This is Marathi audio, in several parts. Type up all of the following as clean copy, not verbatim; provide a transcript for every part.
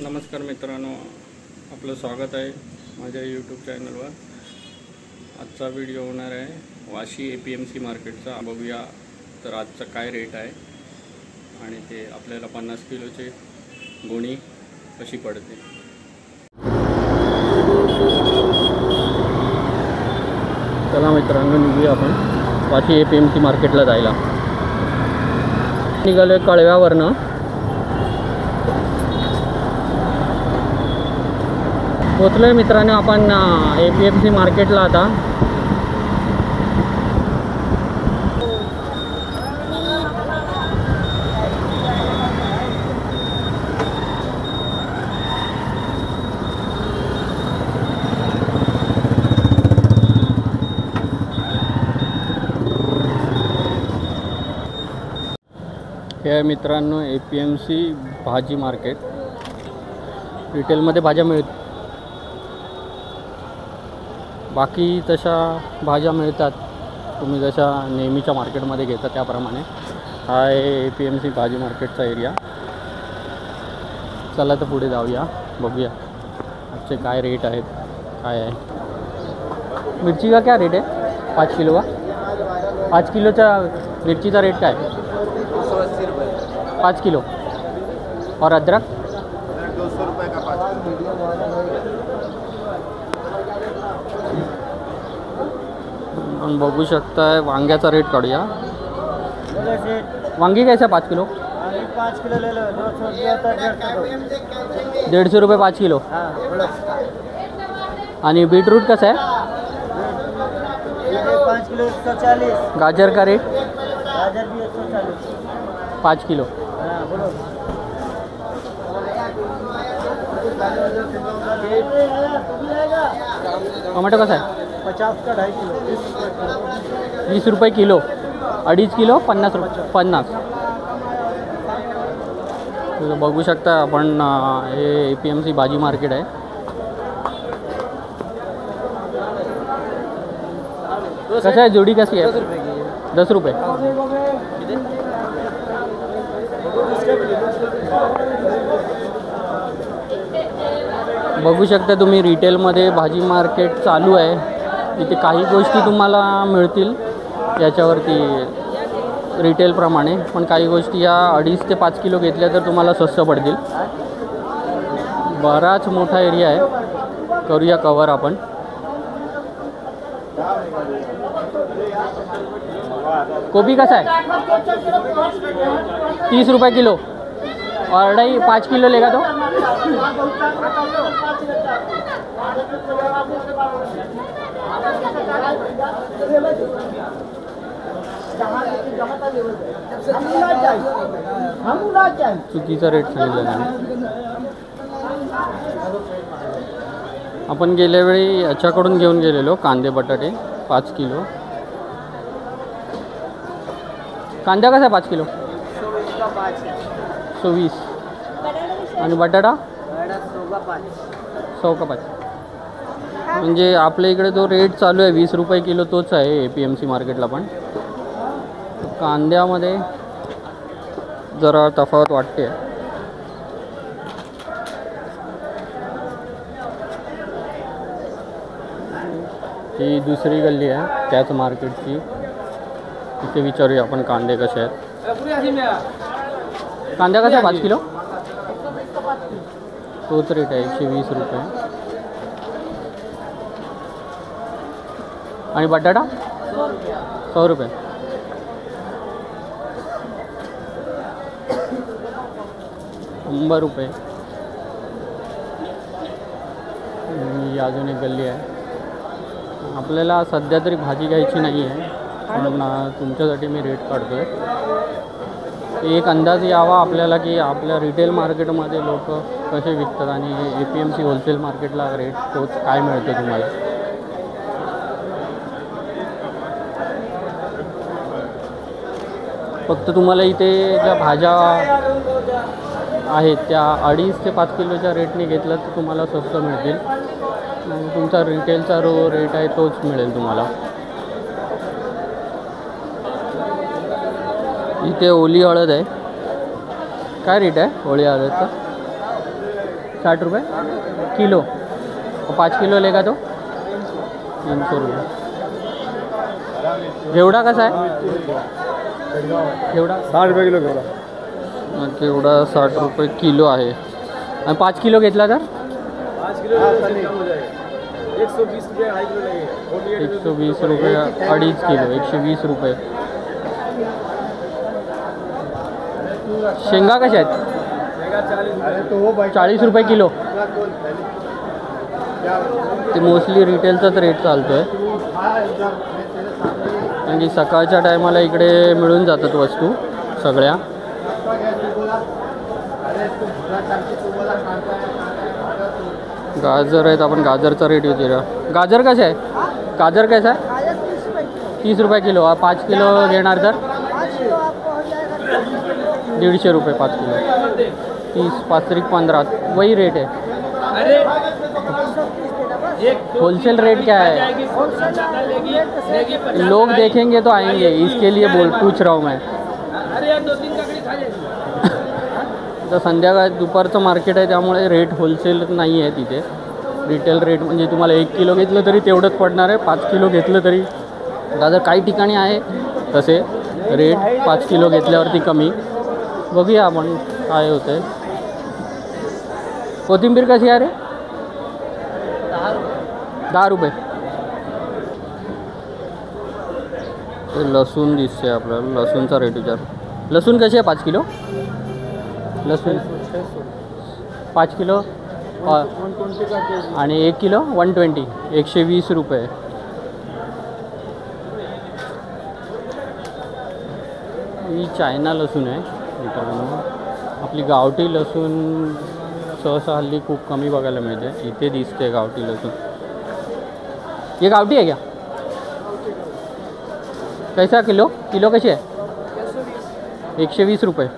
नमस्कार मित्रांनो, आपलं स्वागत आहे माझ्या यूट्यूब चॅनलवर। आजचा व्हिडिओ होणार आहे वाशी APMC मार्केटचा। बघूया तर आजचा काय रेट आहे आणि ते आपल्याला 50 किलोचे गोणी कशी पडते। चला मित्रांनो, निघूया आपण वाशी APMC मार्केटला जायला। निघालोय कळव्यावरनं। पोचलोय मित्रांनो आपण APMC मार्केटला। आता हे आहे मित्रांनो APMC भाजी मार्केट। रिटेलमध्ये भाज्या मिळतात, बाकी तशा भाज्या मिळतात तुम्ही जशा नेहमीच्या मार्केटमध्ये घेता त्याप्रमाणे। हा आहे APMC भाजी मार्केटचा एरिया। चला तर पुढे जाऊया, बघूया आजचे काय रेट आहेत, काय आहे। मिरची का क्या रेट आहे? 5 किलो का? 5 किलोचा मिरचीचा रेट काय? 280 रुपये 5 किलो। और अदरक? 200 रुपये का 5 किलो। आपण बघू शकताय वांग्याचा रेट काढूया। वांगी कैसे 5 किलो? 5 किलो ले लो, 150 रुपये 5 किलो। आणि बीटरूट कसं आहे? 5 किलो 140। गाजर का रेट? गाजर भी 140 5 किलो। हाँ बोलो। टोमॅटो कसा आहे? 50 का 2.5 किलो। 20 रुपये किलो। 2.5 किलो 50 रुपये 50। बघू शकता आपण, हे APMC भाजी मार्केट आहे। कसं आहे जोडी, कशी आहे? 10 रुपये। बघू शकता तुम्ही रिटेलमध्ये भाजी मार्केट चालू आहे। इथे काही गोष्टी तुम्हाला मिळतील याच्यावरती रिटेलप्रमाणे, पण काही गोष्टी या 2.5 ते 5 किलो घेतल्या तर तुम्हाला स्वस्त पडतील। बराच मोठा एरिया आहे, करूया कवर आपण। गोभी कसा है? 30 रुपये किलो। और 5 किलो लेगा तो? चुकीचा रेट सांगितलेला आहे। आपण गेल्या वेळी याच्याकडून घेऊन गेलेलो कांदे बटाटे 5 किलो। कांदा कसा आहे 5 किलो? 120। आणि बटाटा? 100 का 5। म्हणजे आपल्या इकडे जो रेट चालू आहे 20 रुपये किलो तोच आहे APMC मार्केटला पण। कांद्यामध्ये जरा तफावत वाटते। ही दुसरी गल्ली आहे त्याच मार्केटची। इथे विचारूया आपण कांदे कसे आहेत। कांदा कसा 5 किलो? तोच रेट आहे 120 रुपये। आणि बटाटा? 100 रुपये। $100 रुपये। ही अजून एक गल्ली आहे। आपल्याला सध्या तरी भाजी घ्यायची नाही आहे, पण तुमच्यासाठी मी रेट काढतोय। एक अंदाज यावा आपल्याला की आपल्या रिटेल मार्केटमध्ये लोक कसे विकतात आणि APMC होलसेल मार्केटला रेट तोच काय मिळतो तुम्हाला। फक्त तुम्हाला इथे ज्या भाज्या आहेत त्या 2.5 ते 5 किलोच्या रेटने घेतलं तर तुम्हाला स्वस्त मिळतील। तुमचा रिटेलचा रेट आहे तोच मिळेल तुम्हाला। इथे ओली हळद आहे। काय रेट आहे ओली हळदचा? 60 रुपये किलो, और 5 किलो लेगा तो 300 रुपये. घेवडा कसा आहे? घेवडा 60 रुपये किलो घेवडा. घेवडा 60 रुपये किलो आहे. आणि 5 किलो घेतला तर 5 किलो 120 रुपये 2.5 किलो लगेगा. 120 रुपये 2.5 किलो 120 रुपये. शेंगा कशा आहेत? 40 रुपये किलो. ते मोस्टली रिटेलचाच रेट चालतो आहे, कारण की सकाळच्या टायमाला इकडे मिळून जातात वस्तू सगळ्या. गाजर आहेत, आपण गाजरचा रेट विचारूया. गाजर कसं आहे? गाजर कसं आहे? 30 रुपये किलो. 5 किलो घेणार तर 150 रुपये 5 किलो. 30 5 3 15 वही रेट है. होलसेल रेट क्या है? लोग देखेंगे तो आएंगे, इसके लिए पूछ रहा हूँ मैं. तर संध्याकाळ दुपारचं मार्केट आहे, त्यामुळे रेट होलसेल नाही आहे तिथे. रिटेल रेट म्हणजे तुम्हाला 1 किलो घेतलं तरी तेवढंच पडणार आहे. 5 किलो घेतलं तरी गाजर काही ठिकाणी आहे तसे रेट 5 किलो घेतल्यावरती कमी. बघूया आपण काय होतं आहे. कोथिंबीर कशी आहे रे? 10 रुपये. ते लसूण दिसते आपल्याला, लसूणचा रेट विचार. लसूण कशी आहे 5 किलो? लसूण 5 किलो आणि 1 किलो 120 120 रुपये. ही चायना लसूण आहे मित्रांनो. आपली गावठी लसूण सहसा हल्ली खूप कमी बघायला मिळते. इथे दिसते गावठी लसूण. ये गावठी आहे क्या? कैसा किलो? किलो कशी आहे? 120 रुपये.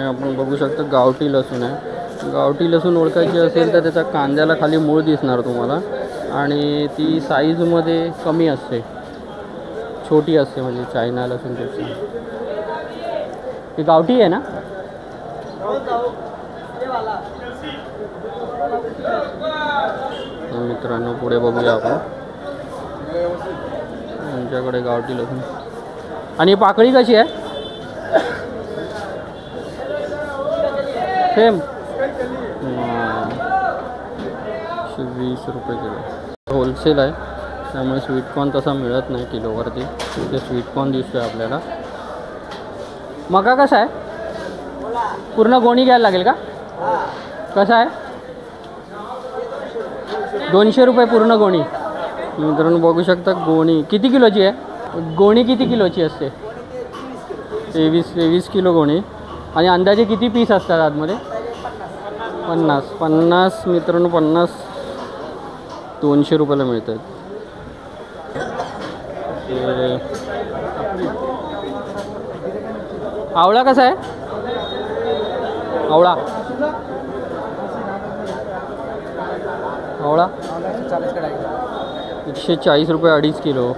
आपण बघू शकता गावठी लसूण आहे. गावठी लसूण ओळखायची असेल तर त्याच्या कांद्याला खाली मूळ दिसणार तुम्हाला, आणि ती साईजमध्ये कमी असते, छोटी असते, म्हणजे चायना लसूणपेक्षा. ती गावठी आहे ना? मित्रांनो पुढे बघूया आपण. आमच्याकडे गावठी लसूण. आणि पाकळी कशी आहे? सेम 20 रुपये किलो. होलसेल आहे, त्यामुळे स्वीटकॉर्न तसा मिळत नाही किलोवरती. ते स्वीटकॉर्न दिसतो आहे आपल्याला. मका कसा आहे? पूर्ण गोणी घ्यायला लागेल का? कसा आहे? 200 रुपये पूर्ण गोणी. मित्रांनो बघू शकता गोणी किती किलोची आहे. गोणी किती किलोची असते? 23 किलो गोणी. आणि अंदाजे किती पीस असतात आतमध्ये? 50 मित्रांनो 50 200 रुपयाला मिळतात. आवळा कसा आहे? आवळा 140 रुपये 2.5 किलो.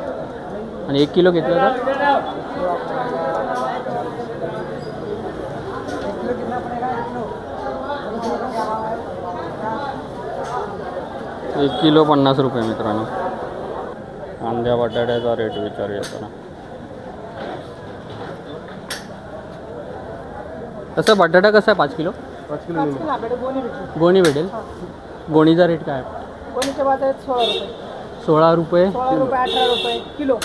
आणि 1 किलो घेतलं तर 1 किलो 50 रुपये. मित्रांनो कांद्या बटाट्याचा रेट विचारूया जरा. कसं बटाटा कसा आहे 5 किलो? 5 किलो गोणी भेटेल. गोणीचा रेट काय आहे? गोणीचे बाजार 16 रुपये. 16 रुपये 16 रुपये 18 रुपये किलो.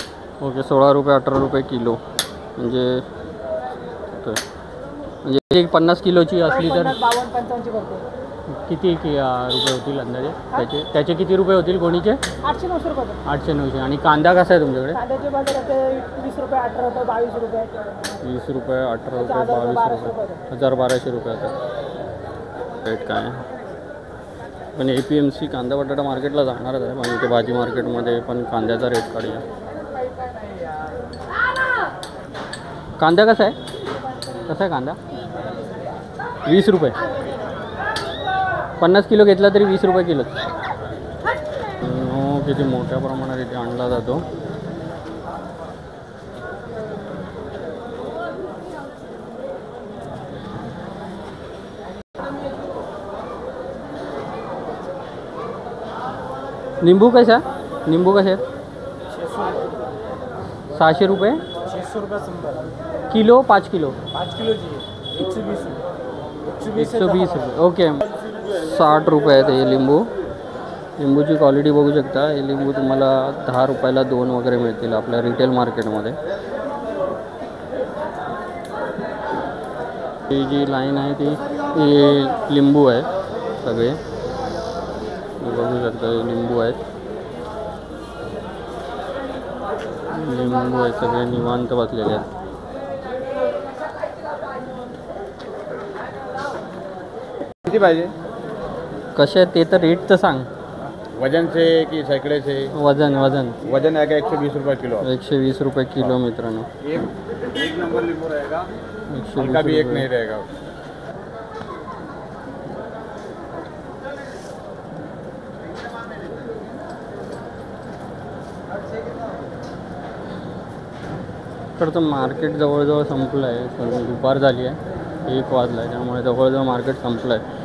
ओके 16 रुपये 18 रुपये किलो. म्हणजे एक 50 किलोची असली तर 52-55 करतो. किती रुपये होतील अंदाजे? त्याचे किती रुपये होतील गोणीचे? 800-900 रुपये. 800-900. आणि कांदा कसा आहे तुमच्याकडे? कांद्याचे बाजार आता 20 रुपये 18 रुपये 22 रुपये. 20 रुपये 18 रुपये 22 रुपये 1000-1200 रुपये आता रेट काय आहे. पण APMC कांदा बटाटा मार्केटला जाणारच आहे, पण इथे भाजी मार्केटमध्ये पण कांद्याचा रेट काढूया. कांदा कसा आहे? कसा आहे कांदा? 20 रुपये. 50 किलो घेतला तरी 20 रुपये किलो. किती मोठ्या प्रमाणात इथे आणला जातो. निंबू कशा निंबू कसे आहेत 600 रुपये 600 रुपये 100 किलो 5 किलो 5 किलो चाहिए 120 रुपये 120 रुपये ओके 60 रुपये आहेत हे लिंबू. लिंबूची क्वालिटी बघू शकता. हे लिंबू तुम्हाला 10 रुपयाला 2 वगैरे मिळतील आपल्या रिटेल मार्केटमध्ये. ही जी लाईन आहे ती हे लिंबू आहे सगळे. हे बघू शकता हे लिंबू आहेत. लिंबू आहेत सगळे निवांत बसलेले आहेत. किती पाहिजे? कसे आहेत ते तर रेट तर सांग. वजन से कि सैकड़े से? वजन वजन वजन आएगा 120 रुपये किलो. 120 रुपये किलो मित्रांनो. एक नंबर नींबू रहेगा, 120 हल्का भी एक रुपये. नहीं रहेगा. इकडचं मार्केट जवळजवळ संपलं आहे. दुपार झाली आहे 1 वाजला आहे त्यामुळे जवळजवळ मार्केट संपलं आहे.